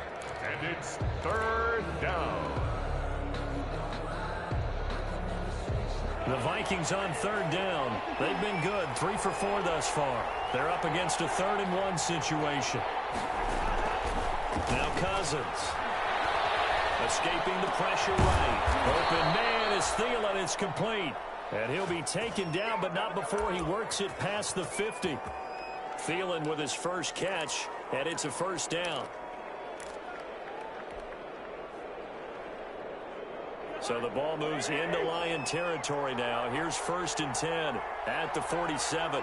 Speaker 3: And it's third down.
Speaker 1: The Vikings on third down. They've been good, 3 for 4 thus far. They're up against a 3rd-and-1 situation. Now Cousins. Escaping the pressure right. Open man is Thielen. It's complete. And he'll be taken down, but not before he works it past the 50. Thielen with his first catch, and it's a first down. So the ball moves into Lion territory now. Here's 1st and 10 at the 47.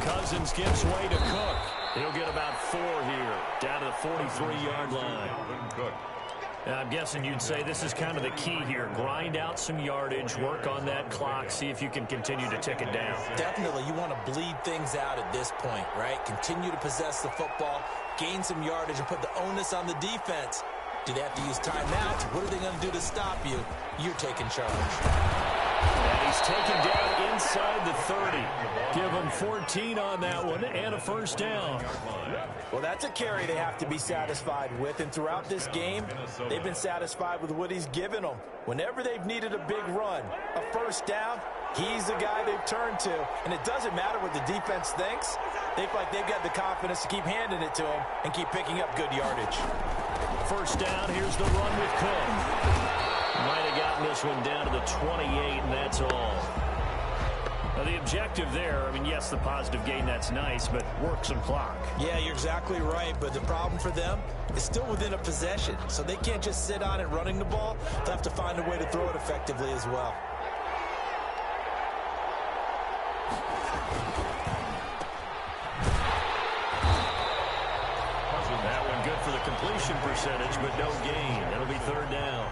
Speaker 1: Cousins gives way to Cook. He'll get about 4 here, down to the 43-yard line.
Speaker 4: I'm guessing you'd say this is kind of the key here. Grind out some yardage, work on that clock, see if you can continue to tick it down.
Speaker 2: Definitely, you want to bleed things out at this point, right? Continue to possess the football, gain some yardage, and put the onus on the defense. Do they have to use timeouts? What are they going to do to stop you? You're taking charge.
Speaker 1: And he's taken down inside the 30. Give him 14 on that one and a first down.
Speaker 2: Well, that's a carry they have to be satisfied with. And throughout this game, they've been satisfied with what he's given them. Whenever they've needed a big run, a first down, he's the guy they've turned to. And it doesn't matter what the defense thinks. They feel like they've got the confidence to keep handing it to him and keep picking up good yardage.
Speaker 1: First down, here's the run with Cook. Might have gotten this one down to the 28, and that's all. Now the objective there, I mean, yes, the positive gain, that's nice, but work some clock.
Speaker 2: Yeah, you're exactly right, but the problem for them is still within a possession, so they can't just sit on it running the ball. They'll have to find a way to throw it effectively as well.
Speaker 1: That one good for the completion percentage, but no gain. It'll be third down.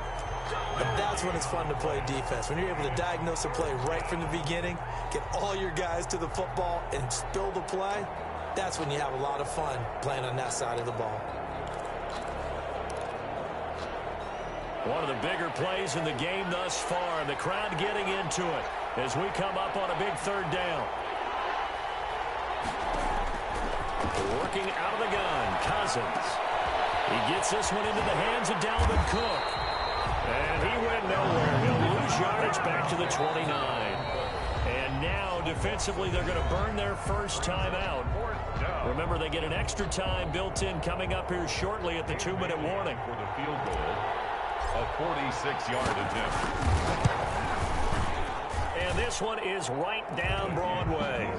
Speaker 2: But that's when it's fun to play defense. When you're able to diagnose a play right from the beginning, get all your guys to the football and spill the play, that's when you have a lot of fun playing on that side of the ball.
Speaker 1: One of the bigger plays in the game thus far. The crowd getting into it as we come up on a big third down. Working out of the gun, Cousins. He gets this one into the hands of Dalvin Cook. And he went nowhere. He'll lose yardage back to the 29. And now, defensively, they're going to burn their first time out. Remember, they get an extra time built in coming up here shortly at the 2-minute warning.
Speaker 3: For the field goal, a 46-yard attempt.
Speaker 1: And this one is right down Broadway.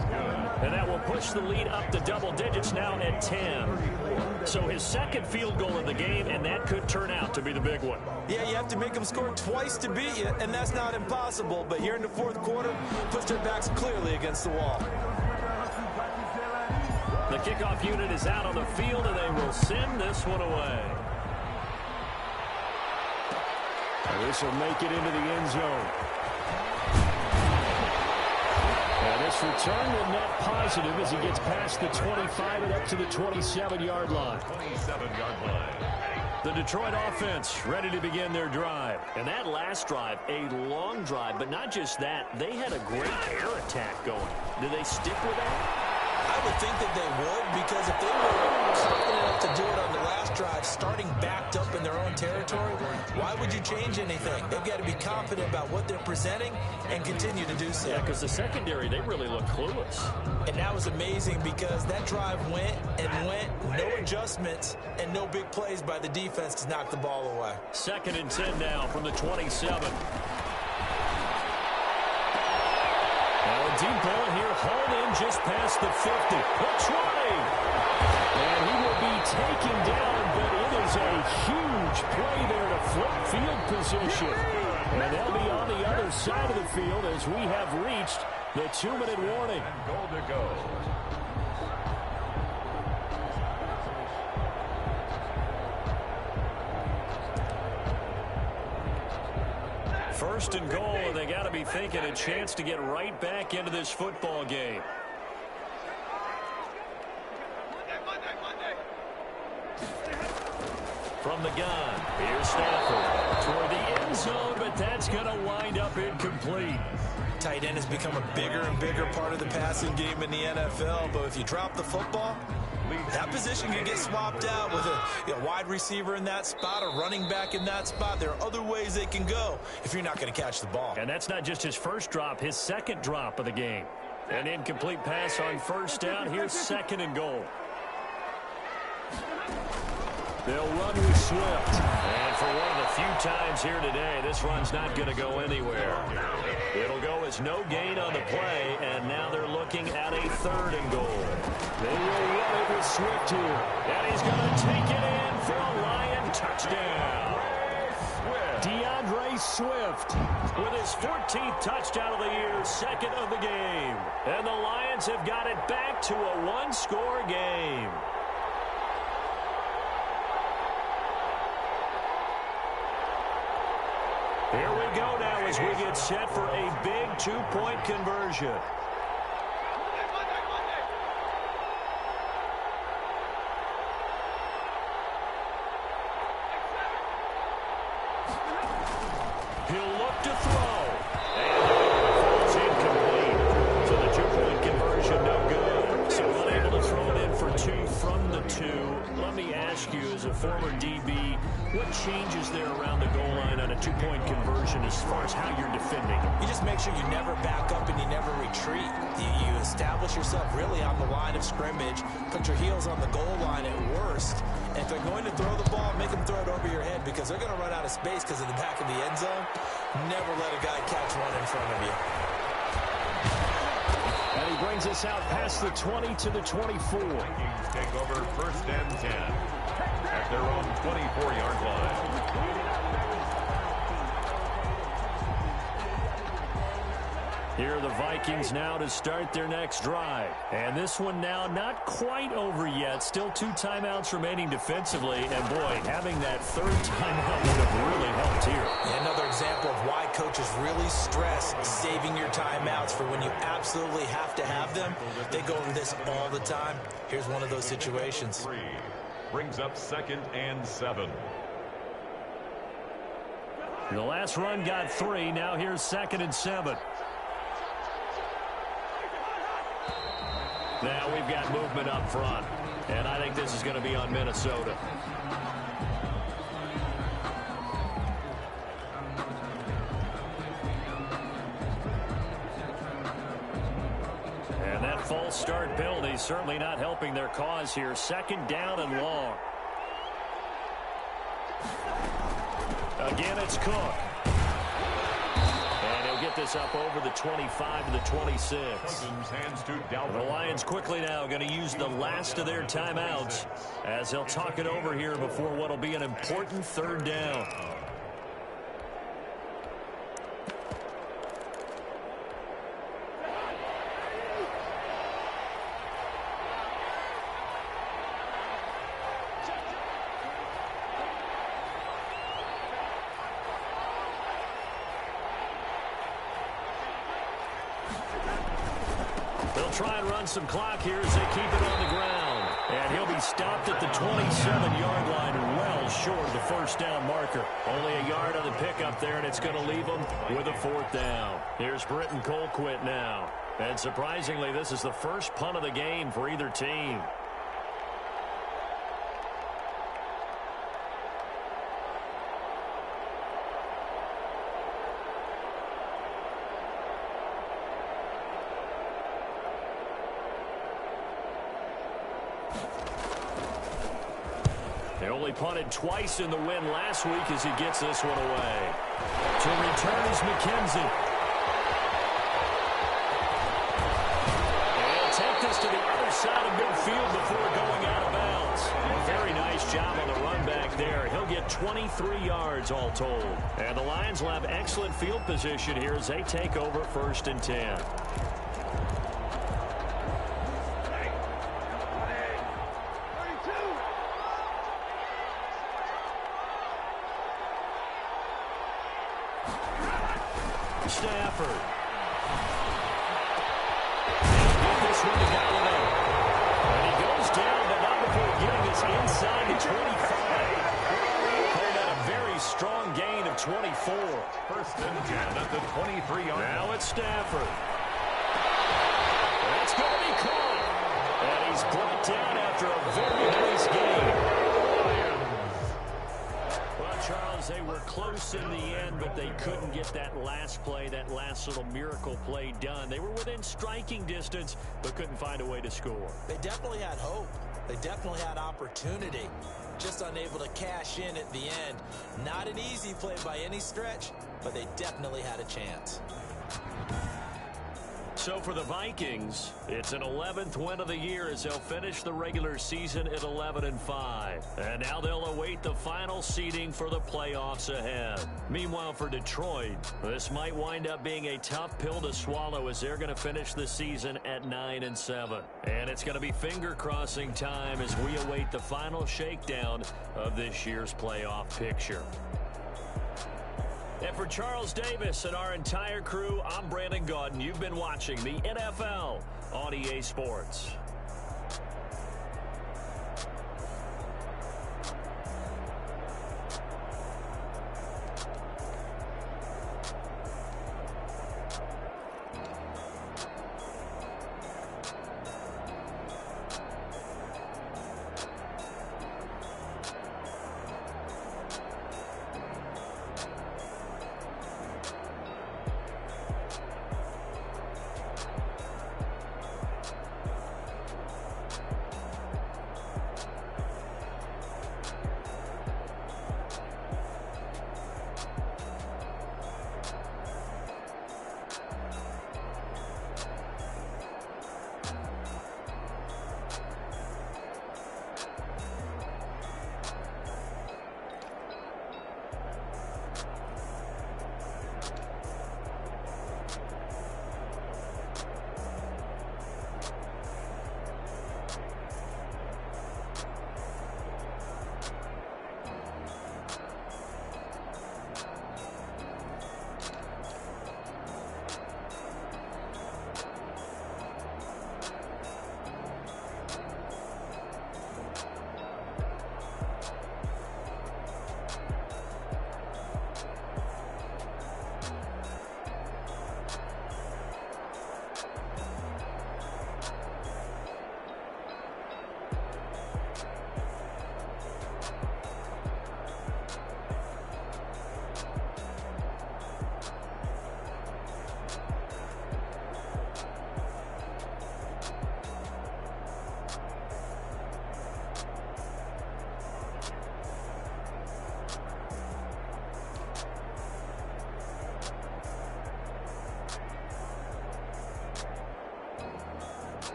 Speaker 1: And that will push the lead up to double digits now at 10. So his second field goal of the game, and that could turn out to be the big one.
Speaker 2: Yeah, you have to make them score twice to beat you, and that's not impossible. But here in the fourth quarter, puts their backs clearly against the wall.
Speaker 1: The kickoff unit is out on the field, and they will send this one away. This will make it into the end zone. And this return will net positive as he gets past the 25 and up to the 27-yard line.
Speaker 3: 27-yard line.
Speaker 1: The Detroit offense ready to begin their drive. And that last drive, a long drive, but not just that. They had a great air attack going. Do they stick with that?
Speaker 2: I would think that they would, because if they were confident enough to do it on the last drive, starting backed up in their own territory, why would you change anything? They've got to be confident about what they're presenting and continue to do so.
Speaker 1: Yeah, because the secondary, they really look clueless.
Speaker 2: And that was amazing because that drive went and went, no adjustments, and no big plays by the defense to knock the ball away.
Speaker 1: 2nd and 10 now from the 27. Now a deep ball here, hauled in just past the 50. The 20. And he will be taken down, but it is a huge play there to flip field position. And they'll be on the other side of the field as we have reached the 2-minute warning.
Speaker 3: And goal to go.
Speaker 1: First and goal, and they got to be thinking a chance to get right back into this football game. From the gun, here's Stafford toward the end zone, but that's going to wind up incomplete.
Speaker 2: Tight end has become a bigger and bigger part of the passing game in the NFL, but if you drop the football, that position can get swapped out with a wide receiver in that spot, a running back in that spot. There are other ways they can go if you're not going to catch the ball.
Speaker 1: And that's not just his first drop, his second drop of the game. An incomplete pass on first down. Here's second and goal. They'll run with Swift. And for one of the few times here today, this run's not going to go anywhere. It'll go as no gain on the play, and now they're looking at a third and goal. They will run it with Swift here. And he's going to take it in for a Lion touchdown. DeAndre Swift with his 14th touchdown of the year, second of the game. And the Lions have got it back to a one-score game. Here we go now as we get set for a big two-point conversion. He'll look to throw. And falls incomplete. So the two-point conversion no good. So unable to throw it in for two from the two. Let me ask you, as a former DB, what changes there around the goal line on a two-point conversion as far as how you're defending?
Speaker 2: You just make sure you never back up and you never retreat. You establish yourself really on the line of scrimmage, put your heels on the goal line at worst, and if they're going to throw the ball, make them throw it over your head because they're going to run out of space because of the back of the end zone. Never let a guy catch one in front of you.
Speaker 1: And he brings us out past the 20 to the 24.
Speaker 3: Vikings take over first and 10 at their own 24-yard line.
Speaker 1: Here are the Vikings now to start their next drive. And this one now not quite over yet. Still 2 timeouts remaining defensively. And, boy, having that third timeout would have really helped here.
Speaker 2: Another example of why coaches really stress saving your timeouts for when you absolutely have to have them. They go over this all the time. Here's one of those situations.
Speaker 3: 3 brings up second and 7.
Speaker 1: The last run got 3. Now here's second and 7. Now we've got movement up front, and I think this is going to be on Minnesota. And that false start penalty certainly not helping their cause here. Second down and long. Again, it's Cook. Get this up over the 25 to the 26. The Lions quickly now going to use the last of their timeouts as they'll talk it over here before what will be an important third down. They'll try and run some clock here as they keep it on the ground. And he'll be stopped at the 27-yard line, well short of the first down marker. Only a yard on the pickup there, and it's going to leave them with a fourth down. Here's Britton Colquitt now. And surprisingly, this is the first punt of the game for either team. They only punted twice in the win last week as he gets this one away. To return is McKenzie. And take this to the other side of midfield before going out of bounds. A very nice job on the run back there. He'll get 23 yards all told. And the Lions will have excellent field position here as they take over first and 10. Stafford. Get this one to Galloway. And he goes down, but not before getting this inside the 25. Played out a very strong gain of 24.
Speaker 3: First and 10 at the 23-yard line.
Speaker 1: Now it's Stafford. That's going to be caught. And he's brought down after a very nice game. Well, Charles, they were close in the end, but they couldn't get that last play, that last little miracle play done. They were within striking distance, but couldn't find a way to score.
Speaker 2: They definitely had hope. They definitely had opportunity. Just unable to cash in at the end. Not an easy play by any stretch, but they definitely had a chance.
Speaker 1: So for the Vikings, it's an 11th win of the year as they'll finish the regular season at 11-5. And now they'll await the final seeding for the playoffs ahead. Meanwhile, for Detroit, this might wind up being a tough pill to swallow as they're going to finish the season at 9-7. And it's going to be finger-crossing time as we await the final shakedown of this year's playoff picture. And for Charles Davis and our entire crew, I'm Brandon Gaudin. You've been watching the NFL on EA Sports.